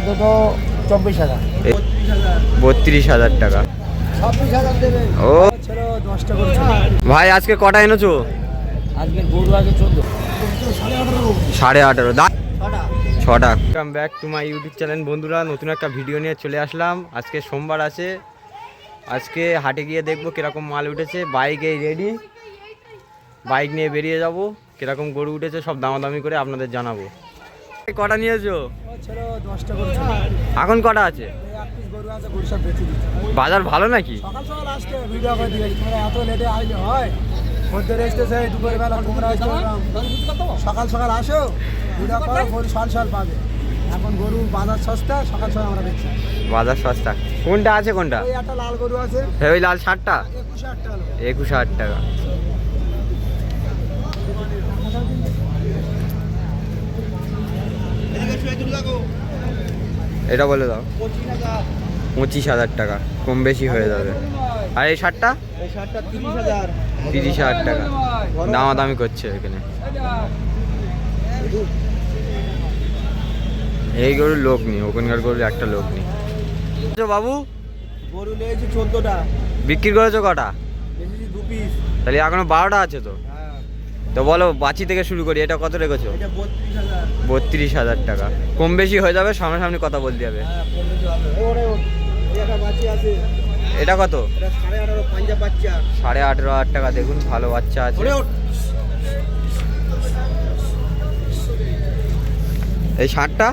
এই দুটো 24,000। 32,000 টাকা। 26,000 দেবে। ও ছেড়ে 10টা করছে। ভাই আজকে কটা এনেছো? আজকে গরু আছে 14। 18.5 দাঁত 6টা। 6টা। Welcome back to my YouTube channel বন্ধুরা, নতুন একটা ভিডিও নিয়ে চলে আসলাম। আজকে সোমবার আছে, আজকে হাটে গিয়ে দেখবো কিরকম মাল উঠেছে। বাইকে রেডি, বাইক নিয়ে বেরিয়ে যাব। কিরকম গরু উঠেছে সব দামাদামি করে আপনাদের জানাবো। কটা নিয়েছো? ছেড়ে 10টা করছে। এখন কটা আছে? এক পিস গরু আছে, গরু সব বেচে দিচ্ছে। বাজার ভালো নাকি? সকাল সকাল আসতে ভিডিও করে দিয়েছি, তোমরা এত লেটে আইলে হয়? মধ্যে এসতেছে দুপুরবেলা, তোমরা সকাল সকাল আসো, ভিডিও করো, গরু সকাল সকাল পাবে। এখন গরু বাজার সস্তা, সকাল সকাল আমরা দেখছি। বাজার সস্তা। কোনটা আছে কোনটা? ওই একটা লাল গরু আছে, হ্যাঁ ওই লাল শার্টটা 21,000 টাকা। 21,000 টাকা। এটা বলে দাও। 25,000 টাকা, কম বেশি হয়ে যাবে। আর এই শার্টটা? এই শার্টটা 30,000। 30,000 টাকা দামাদামি করছে এখানে। এই গরুর লোক নেই, ওখানকার গরুর একটা লোক নেই। বাবু গরু নিয়েছি 14টা, বিক্রি করেছো কটা? বেশি 2 পিস। তাহলে এখনো 12টা আছে তো। হ্যাঁ, তো বলো বাঁচি থেকে শুরু করি, এটা কত রেখেছো? এটা 32,000। 32,000 টাকা, কম বেশি হয়ে যাবে, সামনাসামনি কথা বলতে হবে। হ্যাঁ, 15 হবে। ওরে এটা বাচ্চা আছে, এটা কত? এটা 18.5 পাঞ্জাব বাচ্চা। 18,500 টাকা। দেখুন ভালো বাচ্চা আছে। ওরে এই শার্টটা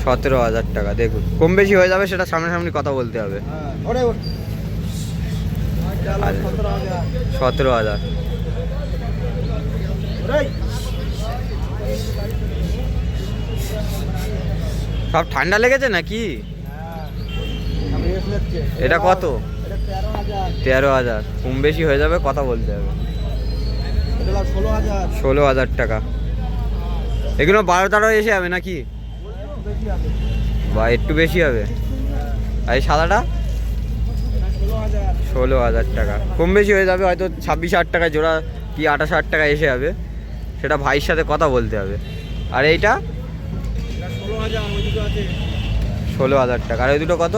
17,000 টাকা। দেখুন কম বেশি হয়ে যাবে, সেটা সামনাসামনি কথা বলতে হবে। হ্যাঁ, ওরে 17,000। 17,000। সব ঠান্ডা লেগেছে নাকি? এটা কত? 13,000। কম বেশি হয়ে যাবে, কথা বলতে হবে। 16,000 টাকা। এগুলো 12-13 এসে যাবে নাকি? বা একটু বেশি হবে। আর এই সাদাটা 16,000 টাকা। কম বেশি হয়ে যাবে, হয়তো 26,000 টাকা জোড়া কি 28,000 টাকা এসে যাবে, সেটা ভাইয়ের সাথে কথা বলতে হবে। আর এইটা 16,000 টাকা। আর ওই দুটো কত?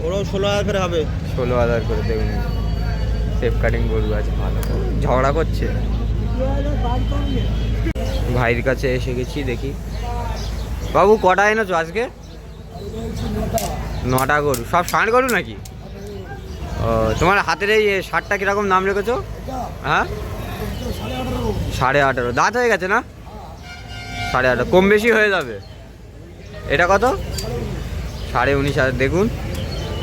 ওরাও 16,000 করে হবে। 16,000 করে। দেখুন সেফ কাটিং গরু আছে, ভালো। ঝগড়া করছে। ভাইয়ের কাছে এসে গেছি, দেখি। বাবু কটা এনেছো আজকে? 9টা গরু। সব ষাঁড় গরু নাকি? ও, তোমার হাতের এই শার্টটা কিরকম নাম রেখেছো? হ্যাঁ 18.5 দাঁত হয়ে গেছে না? 18.5, কম বেশি হয়ে যাবে। এটা কত? 19,500। দেখুন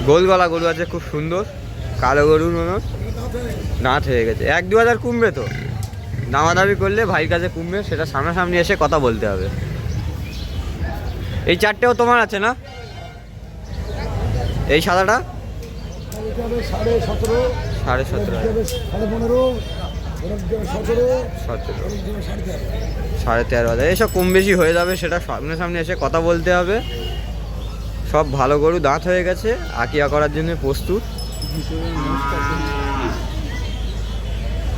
গোল গলা গরু আছে, খুব সুন্দর কালো গরুর মতো। দাঁত হয়ে গেছে। 1-2 হাজার কমবে তো, দামাদামি করলে ভাইয়ের কাছে কমবে, সেটা সামনাসামনি এসে কথা বলতে হবে। এই চারটেও তোমার আছে না? এই সাদাটা 17,500, 17,500, 13,500। এইসব কম বেশি হয়ে যাবে, সেটা সামনে এসে কথা বলতে হবে। সব ভালো গরু, দাঁত হয়ে গেছে, আকিয়া করার জন্য প্রস্তুত।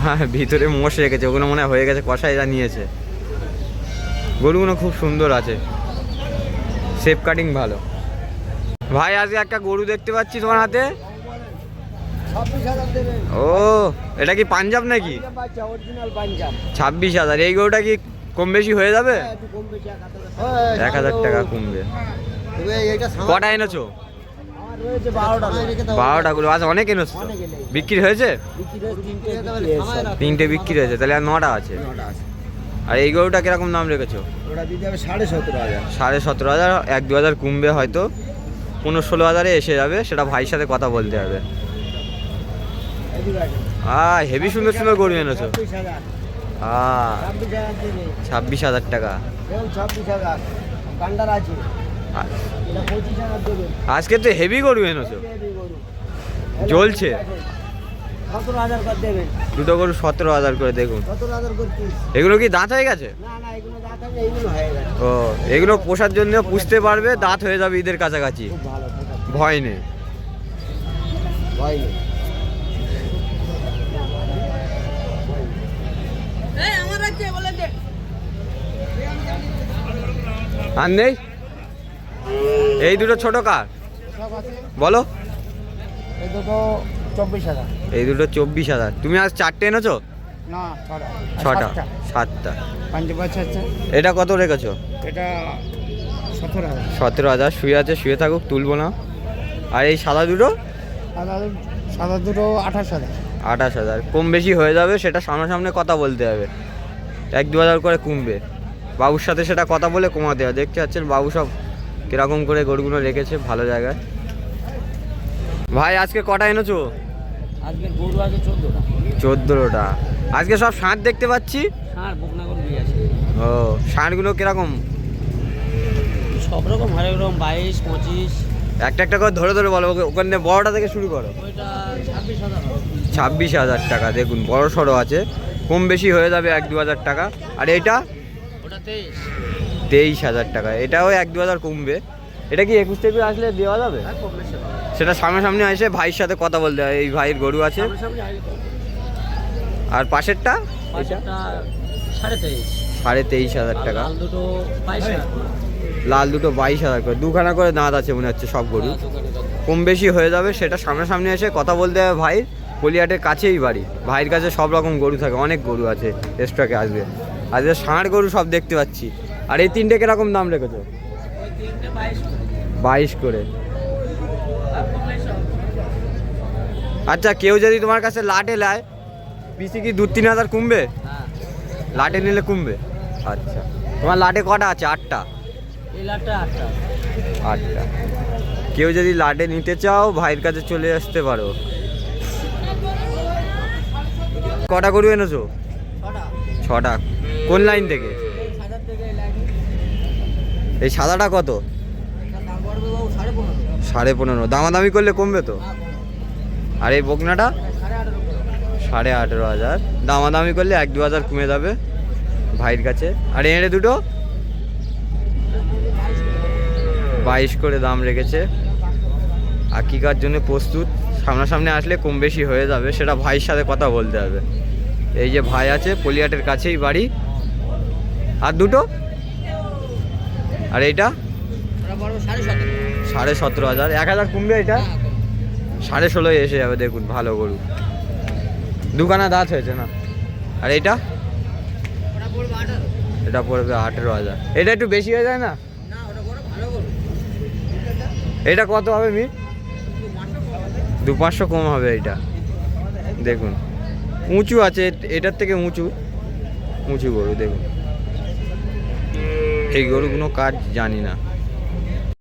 হ্যাঁ ভিতরে মোষ রেখেছে, ওগুলো মনে হয়ে গেছে, কষাইরা নিয়েছে। গরুগুলো খুব সুন্দর আছে, শেপ কাটিং ভালো। ভাই আজকে একটা গরু দেখতে পাচ্ছি তোমার হাতে। 26,000 দেবে। ও এটা কি পাঞ্জাব নাকি? বাচ্চা অরিজিনাল পাঞ্জাব। 26,000। এই গরুটা কি কম বেশি হয়ে যাবে? হ্যাঁ, একটু কম বেশি 1,000 টাকা কমবে। কটা এনেছো? আমার রয়েছে 12টা। 12টা গরু আছে, অনেক এনেছো তো? বিক্রি হয়েছে? তিনটে বিক্রি হয়েছে, তাহলে আর 9টা আছে। আর এই গরুটা কিরকম নাম রেখেছো? ওটা দিতে হবে 17,500। 17,500। 1-2 হাজার কমবে, হয়তো 15-16 হাজারে এসে যাবে, সেটা ভাইয়ের সাথে কথা বলতে হবে। হেভি সুন্দর সুন্দর গরু এনেছো। 26,000 টাকা। 26,000 কান্ডার আছে। এটা 25,000 দেবে। আজকে তো হেভি গরু এনেছো, জ্বলছে। 17,000 করে দেবে। দুটো গরু 17,000 করে। দেখুন 17,000 করে পিস। এগুলো কি দাঁত হয়ে গেছে? না না, এগুলো দাঁত আছে, এগুলো হয়ে গেছে। ও এগুলো পোষার জন্য পুষতে পারবে, দাঁত হয়ে যাবে ঈদের কাছাকাছি, খুব ভালো, ভয় নেই। ভয় নেই। আর নেই এই দুটো ছোট কার সব আছে। বলো? এই দুটো 24,000। এই দুটো 24,000। তুমি আজ 4টে এনেছো? না, 6টা 7টা। পাঞ্জাব আছে। এটা কত রেখেছো? এটা 17,000। 17,000। শুয়ে আছে, শুয়ে থাকুক, তুলবো না। আর এই সাদা দুটো? সাদা দুটো 28,000। 28,000। কম বেশি হয়ে যাবে, সেটা সামনাসামনি কথা বলতে হবে। 1-2,000 করে কমবে। বাবুর সাথে সেটা কথা বলে কমাতে হবে। দেখতে পাচ্ছেন বাবু সব কিরকম করে গরুগুলো রেখেছে ভালো জায়গায়। ভাই আজকে কটা এনেছো? আজকের গরু আছে 14টা। 14টা। আজকে সব ষাঁড় দেখতে পাচ্ছি। ষাঁড় বকনা গরু নিয়ে আছে। ও, ষাঁড়গুলো কিরকম? সব রকম হরেক রকম 22, 25। একটা একটা করে ধরে ধরে বলো, ওখানে বড়টা থেকে শুরু করো। ওইটা 26,000। 26,000 টাকা। দেখুন বড় সড়ো আছে, কম বেশি হয়ে যাবে 1-2,000 টাকা। আর এইটা ওটা 23। 23,000 টাকা। এটাও 1-2,000 কমবে। এটা কি 21 থেকে আসলে দেওয়া যাবে? হ্যাঁ, কম বেশি হবে। সেটা সামনাসামনি এসে ভাইয়ের সাথে কথা বলতে হয়। এই ভাইয়ের গরু আছে। সামনাসামনি আগে তো। আর পাশেরটা? পাঁচটা 23,500। 23,500 টাকা। লাল দুটো 22,000। লাল দুটো 22,000 করে। দুখানা করে দাঁত আছে মনে হচ্ছে সব গরু। কম বেশি হয়ে যাবে, সেটা সামনাসামনি এসে কথা বলতে হবে। ভাই পলিহাটের কাছেই বাড়ি। ভাইয়ের কাছে সব রকম গরু থাকে, অনেক গরু আছে স্টকে। আসবে আজকে ষাঁড় গরু সব দেখতে পাচ্ছি। আর এই তিনটে কিরকম দাম রেখেছো? ওই তিনটে 22 করে। 22 করে। আর কম বেশি হবে। আচ্ছা, কেউ যদি তোমার কাছে লাটে নেয়, পিসি কি 2-3 হাজার কমবে? হ্যাঁ, লাটে নিলে কমবে। আচ্ছা, তোমার লাটে কটা আছে? 8টা। এই লাটটা 8টা। 8টা। কেউ যদি লাটে নিতে চাও ভাইয়ের কাছে চলে আসতে পারো। কটা গরু এনেছো? 6টা। কোন লাইন থেকে? হাজার থেকে এই লাইনে। এই সাদাটা কত? দাম পড়বে বাবু 15.5। 15.5। দামাদামি করলে কমবে তো? আর এই বকনাটা? 18.5 করে। 18,500। দামাদামি করলে 1-2 হাজার কমে যাবে ভাইয়ের কাছে। আর এঁড়ে দুটো 22 করে দাম রেখেছে। আকিকার জন্য প্রস্তুত। সামনাসামনি আসলে কম বেশি হয়ে যাবে, সেটা ভাইয়ের সাথে কথা বলতে হবে। এই যে ভাই আছে, পলিহাটের কাছেই বাড়ি। আর দুটো? আর এইটা? ওটা পড়বে 17.5। 17,500। 1,000 কমবে এটা? 16.5 এসে যাবে। দেখুন ভালো গরু, দুখানা দাঁত হয়েছে না। আর এইটা? ওটা পড়বে 18। এটা পড়বে 18,000। এটা একটু বেশি হয়ে যায় না? না, ওটা বড় ভালো গরু। এটা কত হবে মি? 2-500 কম হবে এটা। দেখুন উঁচু আছে, এটার থেকে উঁচু উঁচু গরু। দেখুন এই গরুগুলো কাজ জানি না।